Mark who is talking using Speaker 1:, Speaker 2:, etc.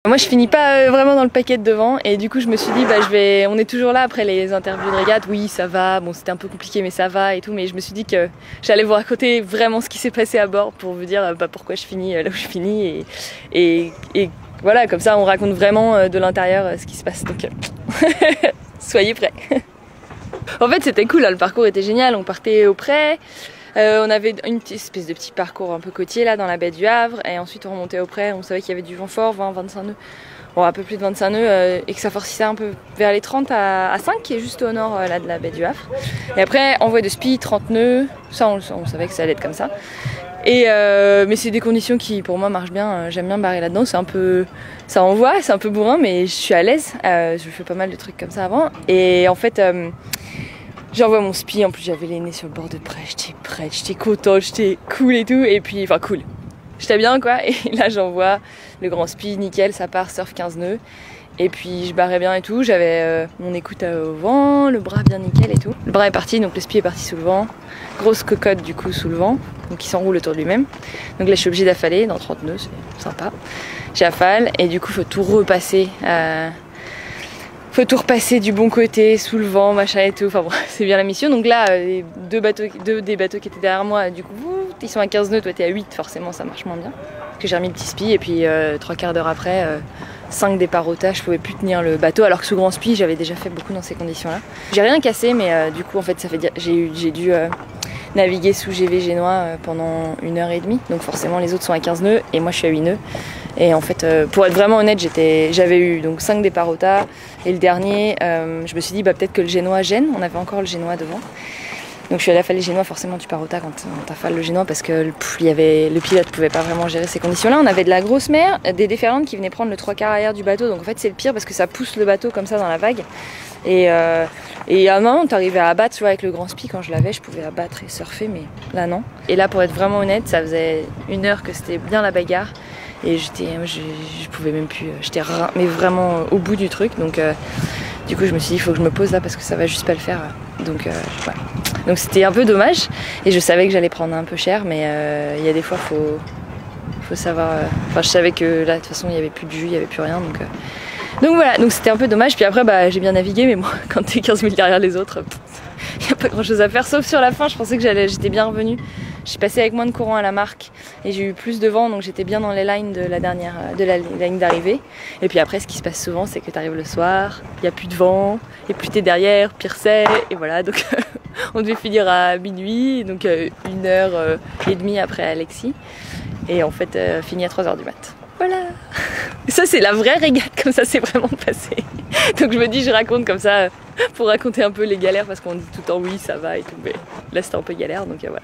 Speaker 1: Moi je finis pas vraiment dans le paquet de devant et du coup je me suis dit on est toujours là après les interviews de régate, oui ça va, bon c'était un peu compliqué mais ça va et tout, mais je me suis dit que j'allais vous raconter vraiment ce qui s'est passé à bord pour vous dire pourquoi je finis là où je finis et voilà, comme ça on raconte vraiment de l'intérieur ce qui se passe, donc soyez prêts. En fait c'était cool, hein, le parcours était génial, on partait au près. On avait une espèce de petit parcours un peu côtier là dans la baie du Havre et ensuite on remontait au près, on savait qu'il y avait du vent fort, 20-25 nœuds, bon un peu plus de 25 nœuds et que ça forcissait un peu vers les 30 à 5 qui est juste au nord là de la baie du Havre. Et après envoi de spi, 30 nœuds, ça on savait que ça allait être comme ça. Et mais c'est des conditions qui pour moi marchent bien, j'aime bien barrer là-dedans, c'est un peu, ça envoie, c'est un peu bourrin mais je suis à l'aise, je fais pas mal de trucs comme ça avant et en fait j'envoie mon spi, en plus j'avais les nez sur le bord de près, j'étais prête, j'étais contente, j'étais cool et tout, et puis, enfin cool, j'étais bien quoi, et là j'envoie le grand spi, nickel, ça part, surf 15 nœuds, et puis je barrais bien et tout, j'avais mon écoute au vent, le bras bien nickel et tout. Le bras est parti, donc le spi est parti sous le vent, grosse cocotte du coup sous le vent, donc il s'enroule autour de lui-même, donc là je suis obligée d'affaler dans 30 nœuds, c'est sympa, j'affale, et du coup il faut tout repasser, faut tout repasser du bon côté, sous le vent, machin et tout, enfin bon, c'est bien la mission. Donc là, les deux des bateaux qui étaient derrière moi, du coup, ils sont à 15 nœuds, toi t'es à 8, forcément ça marche moins bien. Que j'ai remis le petit spi et puis 3 quarts d'heure après, 5 départs au tas, je pouvais plus tenir le bateau, alors que sous grand spi, j'avais déjà fait beaucoup dans ces conditions-là. J'ai rien cassé, mais du coup, en fait, ça fait j'ai dû naviguer sous GV génois pendant 1h30, donc forcément les autres sont à 15 nœuds et moi je suis à 8 nœuds. Et en fait, pour être vraiment honnête, j'avais eu donc 5 départs au tas et le dernier, je me suis dit peut-être que le génois gêne, on avait encore le génois devant. Donc je suis allée affaler le génois, forcément tu pars au tas quand t'affales le génois parce que le pilote pouvait pas vraiment gérer ces conditions-là. On avait de la grosse mer, des déferlantes qui venaient prendre le 3 quarts arrière du bateau, donc en fait c'est le pire parce que ça pousse le bateau comme ça dans la vague. Et à un moment, t'arrivais à abattre, tu vois, avec le grand spi, quand je l'avais, je pouvais abattre et surfer, mais là non. Et là, pour être vraiment honnête, ça faisait 1 heure que c'était bien la bagarre. Et je pouvais même plus, j'étais mais vraiment au bout du truc. Donc du coup, je me suis dit, il faut que je me pose là parce que ça va juste pas le faire. Donc voilà. Donc c'était un peu dommage. Et je savais que j'allais prendre un peu cher, mais il y a des fois, faut savoir. Enfin, je savais que là, de toute façon, il y avait plus de jus, il y avait plus rien. Donc voilà, donc c'était un peu dommage. Puis après, j'ai bien navigué, mais moi, quand t'es 15 000 derrière les autres, il n'y a pas grand chose à faire. Sauf sur la fin, je pensais que j'étais bien revenue. J'ai passé avec moins de courant à la marque et j'ai eu plus de vent, donc j'étais bien dans les lines de la ligne d'arrivée. Et puis après, ce qui se passe souvent, c'est que tu arrives le soir, il n'y a plus de vent, et plus t'es derrière, pire c'est, et voilà. Donc on devait finir à minuit, donc 1h30 après Alexis, et en fait fini à 3h du mat. Voilà. Ça c'est la vraie régate, comme ça c'est vraiment passé. Donc je me dis, je raconte comme ça pour raconter un peu les galères parce qu'on dit tout le temps oui ça va et tout, mais là c'était un peu galère, donc voilà.